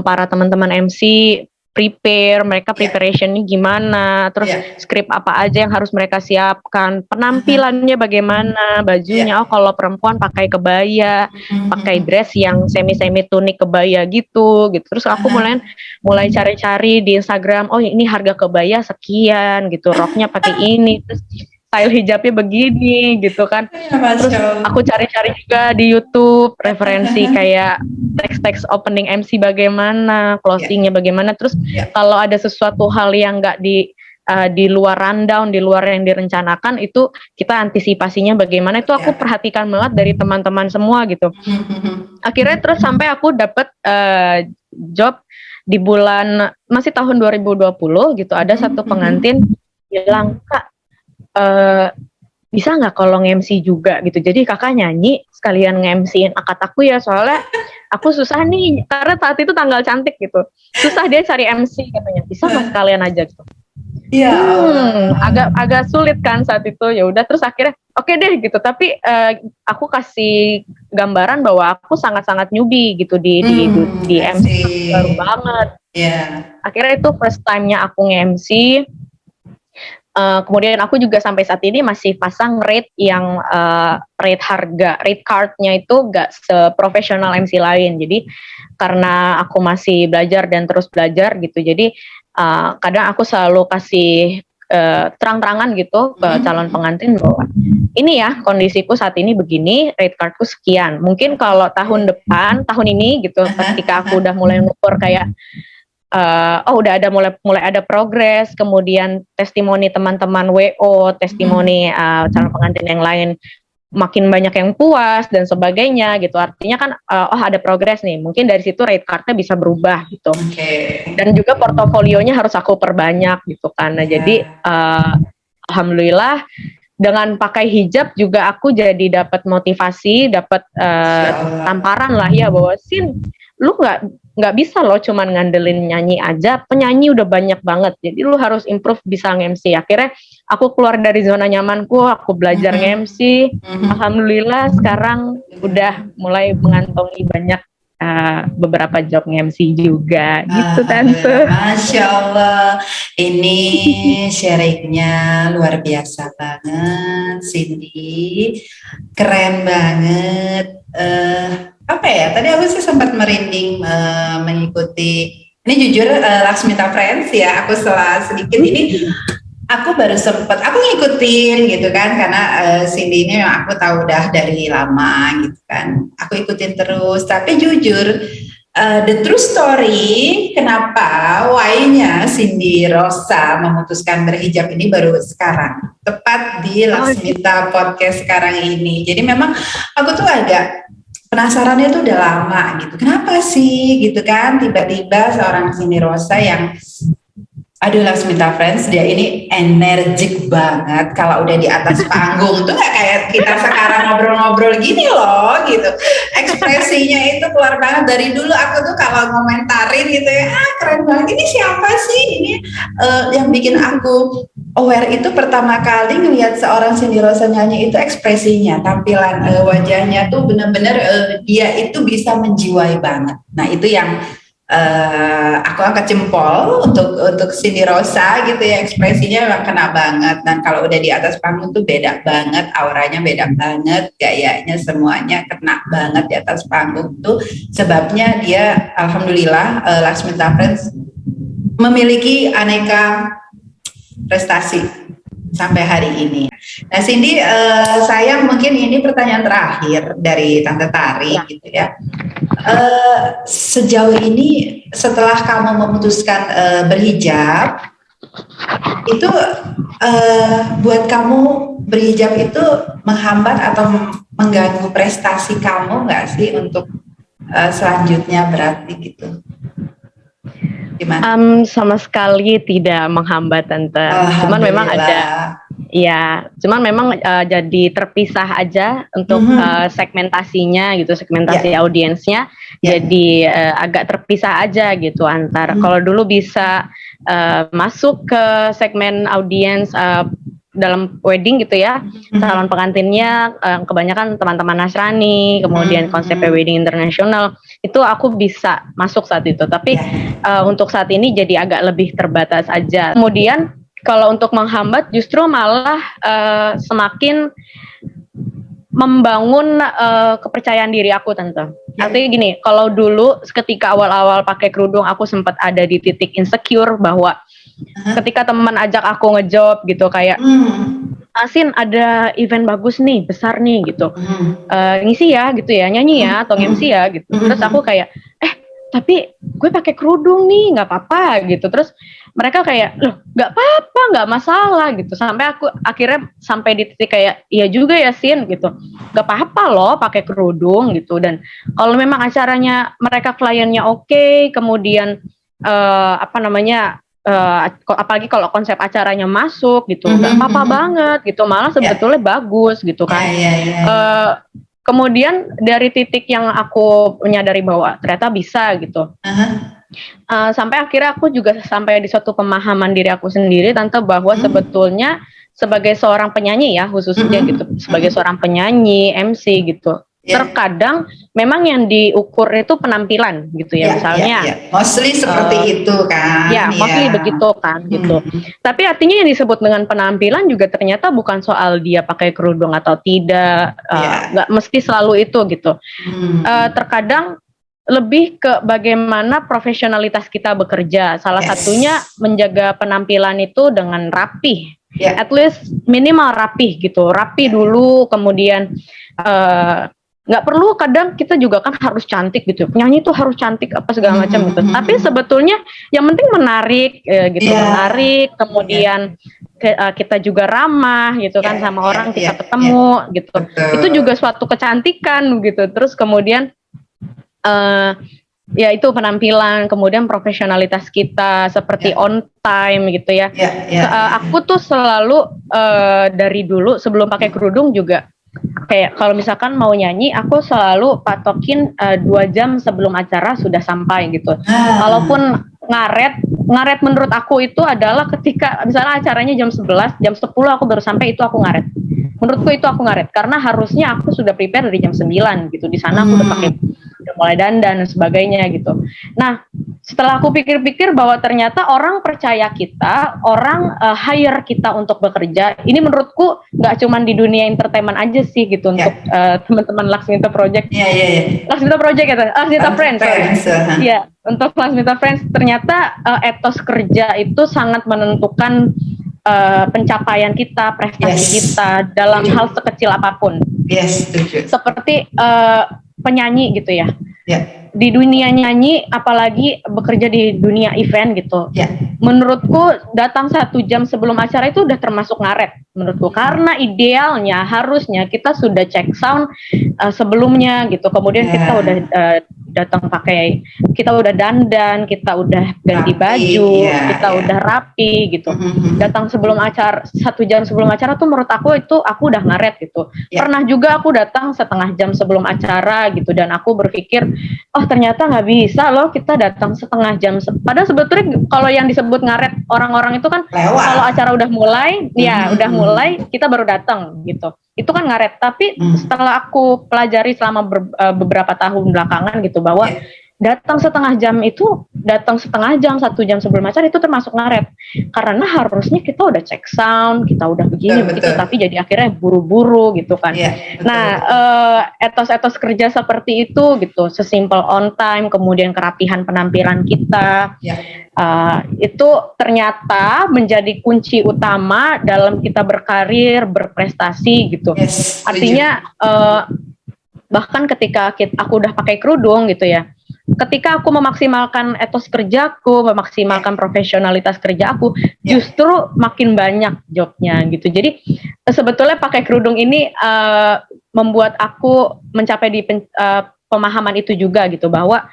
para teman-teman MC mereka Ya. preparationnya gimana, terus Ya. skrip apa aja yang harus mereka siapkan, Aha. penampilannya bagaimana, bajunya, oh Ya. kalau perempuan pakai kebaya, pakai Mhm. dress yang semi tunik kebaya gitu. Terus aku Aha. mulai cari-cari di Instagram, oh ini harga kebaya sekian gitu, roknya pakai ini, terus style hijabnya begini gitu kan. Ya, Masya Terus Allah. aku cari-cari juga di YouTube referensi kayak teks-teks opening MC bagaimana, Ya. closingnya bagaimana. Terus Ya. kalau ada sesuatu hal yang nggak di luar rundown, di luar yang direncanakan, itu kita antisipasinya bagaimana, itu aku Ya. perhatikan banget dari teman-teman semua gitu. Mhm. Akhirnya terus sampai aku dapat job di bulan, masih tahun 2020 gitu, ada satu pengantin bilang, Kak, bisa nggak kalau nge-MC juga gitu, jadi kakak nyanyi sekalian nge-MC-in akad aku ya, soalnya aku susah nih, karena saat itu tanggal cantik gitu, susah dia cari MC katanya, bisa nggak sekalian aja gitu. Ya Allah. Agak sulit kan saat itu. Ya udah, terus akhirnya oke deh gitu, tapi aku kasih gambaran bahwa aku sangat-sangat newbie gitu di I MC, baru see. banget. Ya. Akhirnya itu first time-nya aku nge-MC. Kemudian aku juga sampai saat ini masih pasang rate yang rate card-nya itu gak seprofesional MC lain. Jadi karena aku masih belajar dan terus belajar gitu, jadi kadang aku selalu kasih terang-terangan gitu ke calon pengantin bahwa ini ya kondisiku saat ini begini, rate cardku sekian. Mungkin kalau tahun depan, tahun ini gitu, ketika aku udah mulai ngukur kayak udah ada mulai ada progres, kemudian testimoni teman-teman WO, testimoni calon pengantin yang lain makin banyak yang puas dan sebagainya gitu, artinya kan ada progres nih, mungkin dari situ rate cardnya bisa berubah gitu. Dan juga portofolionya harus aku perbanyak gitu kan. Nah, jadi alhamdulillah dengan pakai hijab juga aku jadi dapat motivasi, dapat tamparan lah ya, bahwa Sin, lu nggak bisa loh cuman ngandelin nyanyi aja, penyanyi udah banyak banget, jadi lu harus improve bisa nge-MC. Akhirnya aku keluar dari zona nyamanku, aku belajar nge-MC. Alhamdulillah sekarang udah mulai mengantongi banyak beberapa job nge-MC juga gitu tante. Masya Allah, ini sharingnya luar biasa banget, Cindy, keren banget. Apa ya? Tadi aku sih sempat merinding mengikuti. Ini jujur Laksmita Friends ya. Aku setelah sedikit ini, aku baru sempat. Aku ngikutin gitu kan, karena Cindy ini aku tahu udah dari lama gitu kan. Aku ikutin terus. Tapi jujur, The true story, kenapa why-nya Cindy Rosa memutuskan berhijab ini baru sekarang, tepat di Laksmita Podcast sekarang ini. Jadi memang aku tuh agak penasarannya tuh udah lama gitu. Kenapa sih gitu kan tiba-tiba seorang Cindy Rosa yang aduh Laksmita Friends, dia ini energik banget kalau udah di atas panggung tuh nggak kayak kita sekarang ngobrol-ngobrol gini loh gitu. Ekspresinya itu keluar banget. Dari dulu aku tuh kalau ngomentarin gitu ya, keren banget, ini siapa sih ini, yang bikin aku aware itu pertama kali ngelihat seorang Cindy Rosa nyanyi itu ekspresinya, tampilan wajahnya tuh bener-bener dia itu bisa menjiwai banget. Nah itu yang aku angkat jempol untuk Cindy Rosa gitu ya, ekspresinya memang kena banget. Dan kalau udah di atas panggung tuh beda banget, auranya beda banget, gayanya semuanya kena banget di atas panggung tuh. Sebabnya dia alhamdulillah Laksmita Friends memiliki aneka prestasi sampai hari ini. Nah Cindy, saya mungkin ini pertanyaan terakhir dari Tante Tari gitu ya. Sejauh ini setelah kamu memutuskan berhijab, itu buat kamu berhijab itu menghambat atau mengganggu prestasi kamu nggak sih untuk selanjutnya berarti gitu? Gimana? Sama sekali tidak menghambat Tante. Cuman memang ada, ya, cuman memang jadi terpisah aja untuk segmentasinya gitu, segmentasi audiensnya, jadi agak terpisah aja gitu antara. Kalau dulu bisa masuk ke segmen audiens dalam wedding gitu ya, calon pengantinnya kebanyakan teman-teman Nasrani, kemudian konsepnya wedding internasional, itu aku bisa masuk saat itu. Tapi untuk saat ini jadi agak lebih terbatas aja. Kemudian kalau untuk menghambat justru malah semakin membangun kepercayaan diri aku Tante. Artinya gini, kalau dulu ketika awal-awal pakai kerudung aku sempat ada di titik insecure bahwa ketika teman ajak aku ngejob gitu kayak Asin ada event bagus nih, besar nih gitu, ngisi ya gitu ya, nyanyi ya atau MC ya gitu. Terus aku kayak tapi gue pakai kerudung nih, nggak apa-apa gitu. Terus mereka kayak loh nggak apa-apa, nggak masalah gitu. Sampai aku akhirnya sampai di titik kayak iya juga ya Sin gitu, nggak apa-apa loh pakai kerudung gitu. Dan kalau memang acaranya mereka kliennya oke, kemudian apalagi kalau konsep acaranya masuk gitu, nggak apa-apa banget gitu, malah sebetulnya bagus gitu kan. Kemudian dari titik yang aku menyadari bahwa ternyata bisa gitu, sampai akhirnya aku juga sampai di suatu pemahaman diri aku sendiri Tante, bahwa sebetulnya sebagai seorang penyanyi ya khususnya gitu, sebagai seorang penyanyi MC gitu, terkadang memang yang diukur itu penampilan gitu ya, misalnya mostly seperti itu kan, mostly begitu kan gitu. Tapi artinya yang disebut dengan penampilan juga ternyata bukan soal dia pakai kerudung atau tidak, nggak mesti selalu itu gitu. Terkadang lebih ke bagaimana profesionalitas kita bekerja. Salah satunya menjaga penampilan itu dengan rapih, at least minimal rapih gitu, rapi dulu, kemudian nggak perlu kadang kita juga kan harus cantik gitu, penyanyi tuh harus cantik apa segala macam gitu, tapi sebetulnya yang penting menarik gitu, menarik, kemudian kita juga ramah gitu kan sama orang kita ketemu gitu, itu juga suatu kecantikan gitu. Terus kemudian ya itu penampilan, kemudian profesionalitas kita seperti on time gitu ya. Aku tuh selalu dari dulu sebelum pakai kerudung juga kayak kalau misalkan mau nyanyi, aku selalu patokin 2 jam sebelum acara sudah sampai gitu. Kalaupun ngaret menurut aku itu adalah ketika misalnya acaranya jam 11, jam 10 aku baru sampai, itu aku ngaret. Menurutku itu aku ngaret karena harusnya aku sudah prepare dari jam 9 gitu. Di sana aku udah mulai dandan dan sebagainya gitu. Nah, setelah aku pikir-pikir bahwa ternyata orang percaya kita, orang hire kita untuk bekerja. Ini menurutku nggak cuma di dunia entertainment aja sih gitu, untuk teman-teman Laksmita Project. Laksmita Project ya, Laksmita Friends. Iya, untuk Laksmita Friends ternyata etos kerja itu sangat menentukan pencapaian kita, prestasi kita dalam hal sekecil apapun. Seperti penyanyi gitu ya. Ya. Di dunia nyanyi, apalagi bekerja di dunia event gitu. Ya. Menurutku datang 1 jam sebelum acara itu udah termasuk ngaret menurutku, karena idealnya harusnya kita sudah cek sound sebelumnya gitu, kemudian kita udah datang pakai, kita udah dandan, kita udah ganti baju, kita udah rapi gitu. Datang sebelum acara 1 jam sebelum acara tuh menurut aku itu aku udah ngaret gitu. Pernah juga aku datang setengah jam sebelum acara gitu, dan aku berpikir oh ternyata nggak bisa loh kita datang setengah jam. Padahal sebetulnya kalau yang disebut ngaret orang-orang itu kan kalau acara udah mulai, ya udah mulai kita baru datang gitu. Itu kan ngaret. Tapi setelah aku pelajari selama beberapa tahun belakangan gitu, bahwa datang setengah jam itu, datang setengah jam, 1 jam sebelum acara itu termasuk ngaret. Karena harusnya kita udah cek sound, kita udah begini begitu, tapi jadi akhirnya buru-buru gitu kan. Nah, etos-etos kerja seperti itu gitu, sesimpel on time, kemudian kerapihan penampilan kita, itu ternyata menjadi kunci utama dalam kita berkarir, berprestasi gitu. Artinya bahkan ketika aku udah pakai kerudung gitu ya, ketika aku memaksimalkan etos kerjaku, memaksimalkan profesionalitas kerja aku, justru makin banyak jobnya gitu. Jadi sebetulnya pakai kerudung ini membuat aku mencapai di pemahaman itu juga gitu, bahwa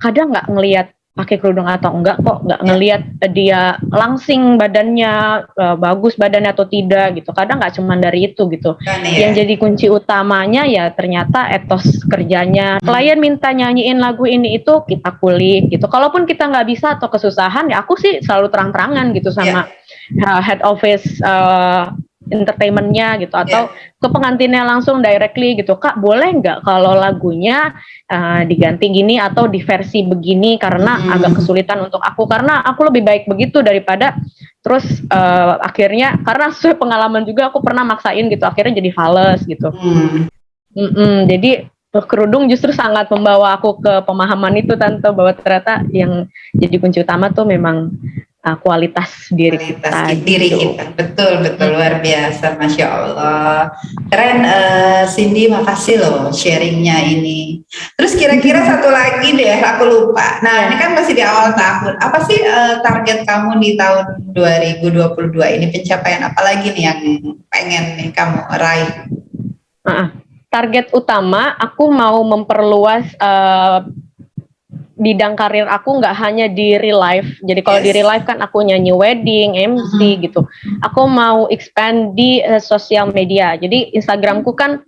kadang nggak ngelihat pakai kerudung atau enggak kok, nggak ngelihat dia langsing badannya, bagus badannya atau tidak gitu. Kadang nggak cuma dari itu gitu. Yang jadi kunci utamanya ya ternyata etos kerjanya. Klien minta nyanyiin lagu ini itu, kita kulik gitu. Kalaupun kita nggak bisa atau kesusahan, ya aku sih selalu terang-terangan gitu sama head office entertainmentnya gitu, atau ke pengantinnya langsung directly gitu, Kak boleh nggak kalau lagunya diganti gini atau di versi begini, karena agak kesulitan untuk aku, karena aku lebih baik begitu daripada terus akhirnya, karena sesuai pengalaman juga aku pernah maksain gitu, akhirnya jadi fales gitu. Jadi kerudung justru sangat membawa aku ke pemahaman itu Tante, bahwa ternyata yang jadi kunci utama tuh memang kualitas diri kita. Betul luar biasa, Masya Allah, keren. Cindy, makasih loh sharingnya ini. Terus kira-kira satu lagi deh, aku lupa. Nah ini kan masih di awal tahun, apa sih target kamu di tahun 2022 ini? Pencapaian apa lagi nih yang pengen nih kamu raih? Target utama aku mau memperluas bidang karir aku, nggak hanya di real life. Jadi kalau di real life kan aku nyanyi wedding, MC gitu. Aku mau expand di sosial media. Jadi Instagramku kan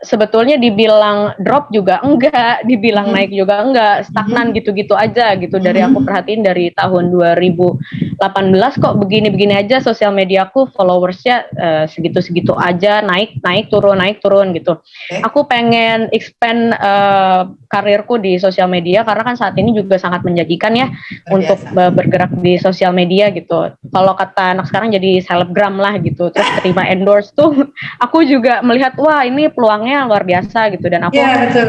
sebetulnya dibilang drop juga enggak, dibilang naik juga enggak, stagnan gitu-gitu aja gitu. Dari aku perhatiin dari tahun 2018 kok begini-begini aja sosial mediaku, followersnya segitu-segitu aja, naik turun gitu. Aku pengen expand karirku di sosial media, karena kan saat ini juga sangat menjanjikan ya untuk bergerak di sosial media gitu. Kalau kata anak sekarang jadi selebgram lah gitu, terus terima endorse tuh. Aku juga melihat wah ini peluangnya luar biasa gitu, dan aku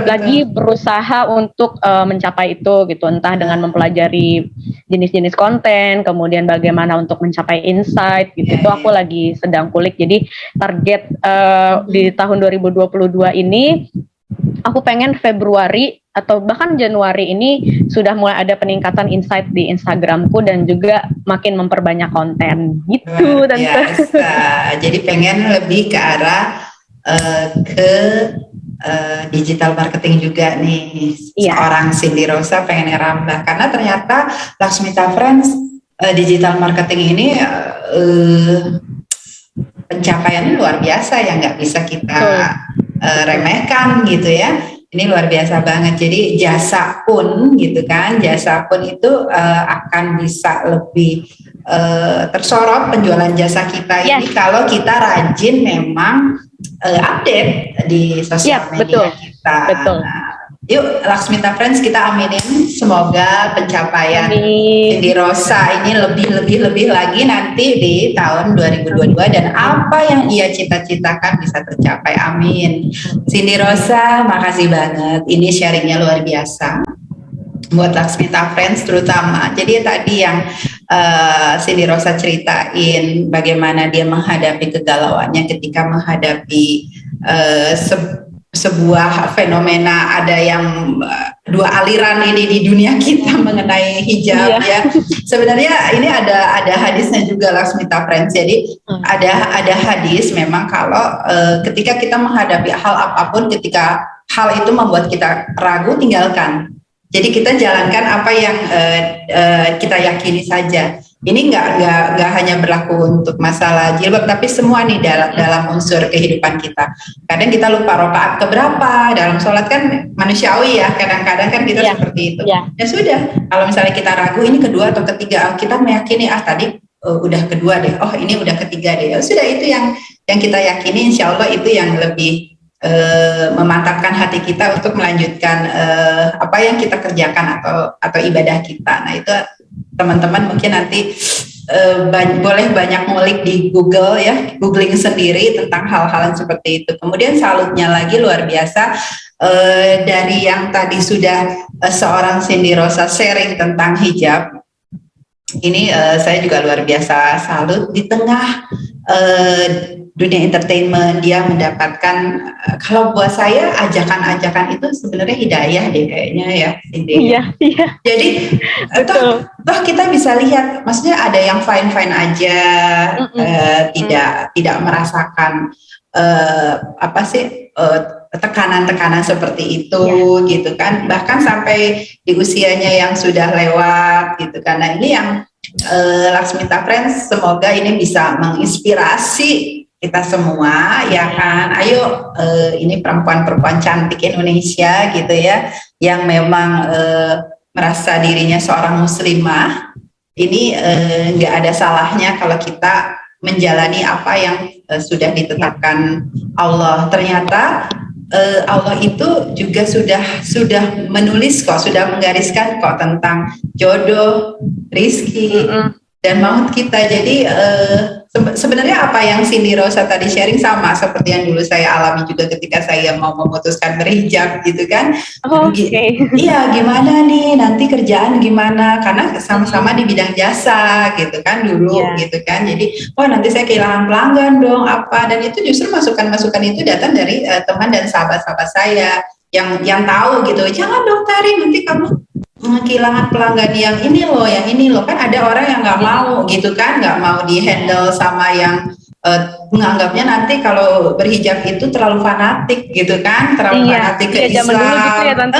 lagi berusaha untuk mencapai itu gitu, entah dengan mempelajari jenis-jenis konten, kemudian bagaimana untuk mencapai insight gitu. Itu aku lagi sedang kulik. Jadi target di tahun 2022 ini aku pengen Februari atau bahkan Januari ini sudah mulai ada peningkatan insight di Instagramku, dan juga makin memperbanyak konten gitu. Jadi pengen lebih ke arah ke digital marketing juga nih. Seorang Cindy Rosa pengen ngerambah, karena ternyata Laksmita Friends digital marketing ini pencapaiannya luar biasa yang nggak bisa kita remehkan gitu ya. Ini luar biasa banget. Jadi jasa pun gitu kan, jasa pun itu akan bisa lebih tersorot penjualan jasa kita ini kalau kita rajin memang update di sosial media kita. Nah, yuk Laksmita Friends, kita aminin semoga pencapaian Cindy Rosa ini lebih lagi nanti di tahun 2022, dan apa yang ia cita-citakan bisa tercapai, amin. Cindy Rosa, makasih banget, ini sharingnya luar biasa buat Laksmita Friends terutama. Jadi tadi yang Cindy Rosa ceritain bagaimana dia menghadapi kegalauannya ketika menghadapi sebuah fenomena ada yang dua aliran ini di dunia kita mengenai hijab ya. Sebenarnya ini ada hadisnya juga Laksmita Friends. Jadi ada hadis memang kalau ketika kita menghadapi hal apapun, ketika hal itu membuat kita ragu, tinggalkan. Jadi kita jalankan apa yang kita yakini saja. Ini nggak hanya berlaku untuk masalah jilbab, tapi semua nih dalam unsur kehidupan kita. Kadang kita lupa rakaat keberapa dalam sholat, kan manusiawi ya. Kadang-kadang kan kita seperti itu. Ya sudah, kalau misalnya kita ragu ini kedua atau ketiga, kita meyakini tadi udah kedua deh. Oh ini udah ketiga deh. Ya sudah, itu yang kita yakini. Insya Allah itu yang lebih memantapkan hati kita untuk melanjutkan apa yang kita kerjakan atau ibadah kita. Nah itu teman-teman mungkin nanti boleh banyak ngulik di Google ya, googling sendiri tentang hal-hal yang seperti itu. Kemudian salutnya lagi luar biasa dari yang tadi sudah seorang Cindy Rosa sharing tentang hijab. Ini saya juga luar biasa salut di tengah dunia entertainment dia mendapatkan, kalau buat saya ajakan-ajakan itu sebenarnya hidayah deh kayaknya ya. Iya. Jadi toh kita bisa lihat, maksudnya ada yang fine aja, tidak merasakan tekanan-tekanan seperti itu gitu kan, bahkan sampai di usianya yang sudah lewat gitu kan. Nah ini yang Laksmita Friends, semoga ini bisa menginspirasi kita semua ya kan. Ayo ini perempuan-perempuan cantik Indonesia gitu ya, yang memang merasa dirinya seorang muslimah, ini nggak ada salahnya kalau kita menjalani apa yang sudah ditetapkan Allah. Ternyata Allah itu juga sudah menulis kok, sudah menggariskan kok tentang jodoh, rizki, dan maut kita. Jadi sebenarnya apa yang Cindy Rosa tadi sharing sama seperti yang dulu saya alami juga ketika saya mau memutuskan berhijab gitu kan. Iya, gimana nih nanti kerjaan gimana, karena sama-sama di bidang jasa gitu kan dulu gitu kan. Jadi nanti saya kehilangan pelanggan dong apa, dan itu justru masukan-masukan itu datang dari teman dan sahabat-sahabat saya yang tahu gitu. Jangan dong Tari, nanti kamu kehilangan pelanggan yang ini loh, kan ada orang yang nggak mau gitu kan, nggak mau di handle sama yang menganggapnya nanti kalau berhijab itu terlalu fanatik gitu kan, terlalu fanatik ke Islam. Dulu gitu ya, Tante.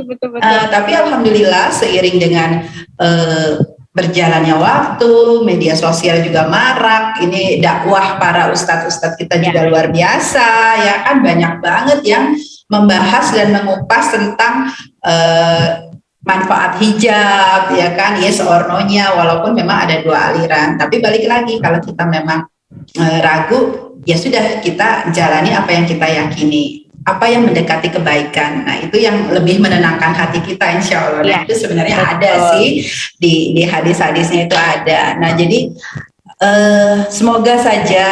Betul. Tapi alhamdulillah seiring dengan berjalannya waktu, media sosial juga marak, ini dakwah para ustadz-ustadz kita juga luar biasa ya kan, banyak banget yang membahas dan mengupas tentang manfaat hijab ya kan, yes or no-nya, walaupun memang ada dua aliran. Tapi balik lagi, kalau kita memang ragu, ya sudah, kita jalani apa yang kita yakini, apa yang mendekati kebaikan. Nah itu yang lebih menenangkan hati kita insya Allah. Nah, itu sebenarnya ada sih di hadis-hadisnya itu ada. Nah jadi semoga saja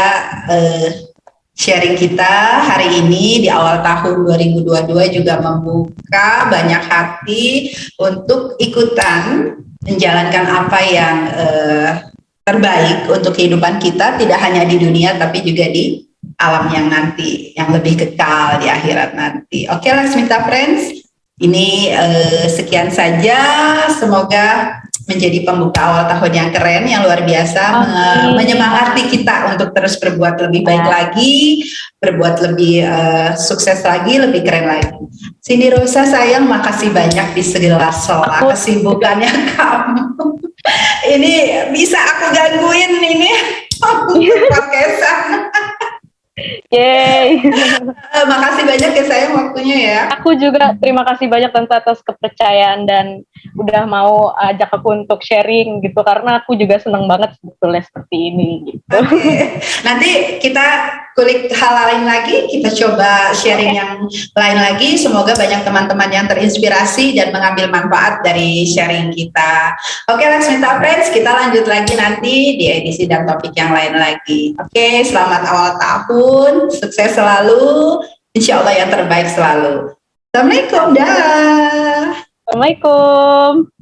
sharing kita hari ini di awal tahun 2022 juga membuka banyak hati untuk ikutan menjalankan apa yang terbaik untuk kehidupan kita, tidak hanya di dunia tapi juga di alam yang nanti, yang lebih kekal di akhirat nanti. Oke Laksmita Friends, ini sekian saja, semoga menjadi pembuka awal tahun yang keren, yang luar biasa, menyemangati kita untuk terus berbuat lebih baik lagi, berbuat lebih sukses lagi, lebih keren lagi. Cindy Rosa sayang, makasih banyak di segala sela kesibukannya kamu. Ini bisa aku gangguin ini podcastan. Yeay. Makasih banyak ya sayang waktunya ya. Aku juga terima kasih banyak Tante atas kepercayaan dan udah mau ajak aku untuk sharing gitu, karena aku juga seneng banget sebetulnya seperti ini gitu. Nanti kita kulik hal lain lagi, kita coba sharing yang lain lagi. Semoga banyak teman-teman yang terinspirasi dan mengambil manfaat dari sharing kita. Oke Laksmita Friends, kita lanjut lagi nanti di edisi dan topik yang lain lagi. Oke, selamat awal tahun, sukses selalu, insya Allah yang terbaik selalu. Assalamualaikum, dah. Assalamualaikum.